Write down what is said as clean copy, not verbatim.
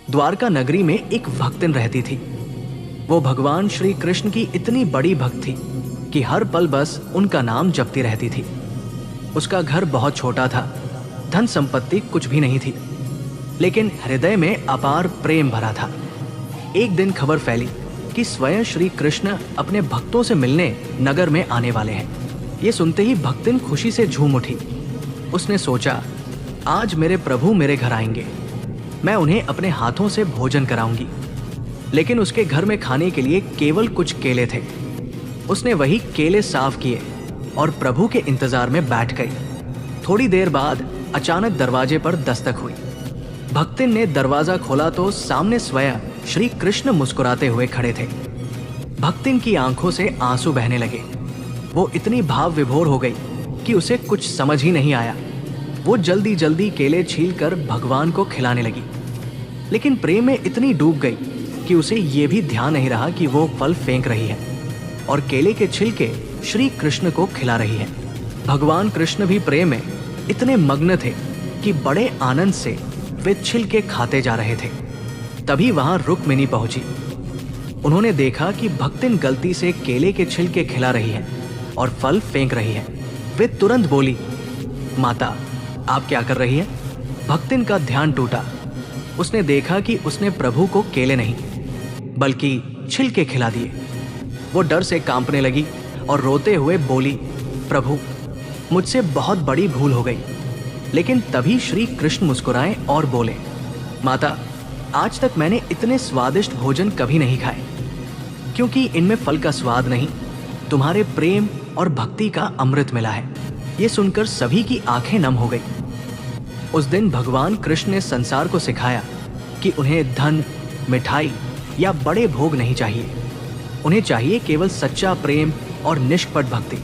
द्वारका नगरी में एक भक्तिन रहती थी। वो भगवान श्री कृष्ण की इतनी बड़ी भक्त थी कि हर पल बस उनका नाम जपती रहती थी। उसका घर बहुत छोटा था, धन संपत्ति कुछ भी नहीं थी, लेकिन हृदय में अपार प्रेम भरा था। एक दिन खबर फैली कि स्वयं श्री कृष्ण अपने भक्तों से मिलने नगर में आने वाले हैं। ये सुनते ही भक्तिन खुशी से झूम उठी। उसने सोचा, आज मेरे प्रभु मेरे घर आएंगे, मैं उन्हें अपने हाथों से भोजन कराऊंगी। लेकिन उसके घर में खाने के लिए केवल कुछ केले थे। उसने वही केले साफ किए और प्रभु के इंतजार में बैठ गई। थोड़ी देर बाद अचानक दरवाजे पर दस्तक हुई। भक्तिन ने दरवाजा खोला तो सामने स्वयं श्री कृष्ण मुस्कुराते हुए खड़े थे। भक्तिन की आंखों से आंसू बहने लगे। वो इतनी भाव विभोर हो गई कि उसे कुछ समझ ही नहीं आया। वो जल्दी जल्दी केले छीलकर भगवान को खिलाने लगी, लेकिन प्रेम में इतनी डूब गई कि उसे ये भी ध्यान नहीं रहा कि वो फल फेंक रही है और केले के छिलके श्री कृष्ण को खिला रही है। भगवान कृष्ण भी प्रेम में इतने मग्न थे कि बड़े आनंद से वे छिलके खाते जा रहे थे। तभी वहां रुक्मिणी पहुंची। उन्होंने देखा कि भक्तिन गलती से केले के छिलके खिला रही है और फल फेंक रही है। वे तुरंत बोली, माता, आप क्या कर रही हैं? भक्तिन का ध्यान टूटा। उसने देखा कि उसने प्रभु को केले नहीं बल्कि छिलके खिला दिए। वो डर से कांपने लगी और रोते हुए बोली, प्रभु, मुझसे बहुत बड़ी भूल हो गई। लेकिन तभी श्री कृष्ण मुस्कुराए और बोले, माता, आज तक मैंने इतने स्वादिष्ट भोजन कभी नहीं खाए, क्योंकि इनमें फल का स्वाद नहीं, तुम्हारे प्रेम और भक्ति का अमृत मिला है। ये सुनकर सभी की आंखें नम हो गई। उस दिन भगवान कृष्ण ने संसार को सिखाया कि उन्हें धन, मिठाई या बड़े भोग नहीं चाहिए। उन्हें चाहिए केवल सच्चा प्रेम और निष्कपट भक्ति।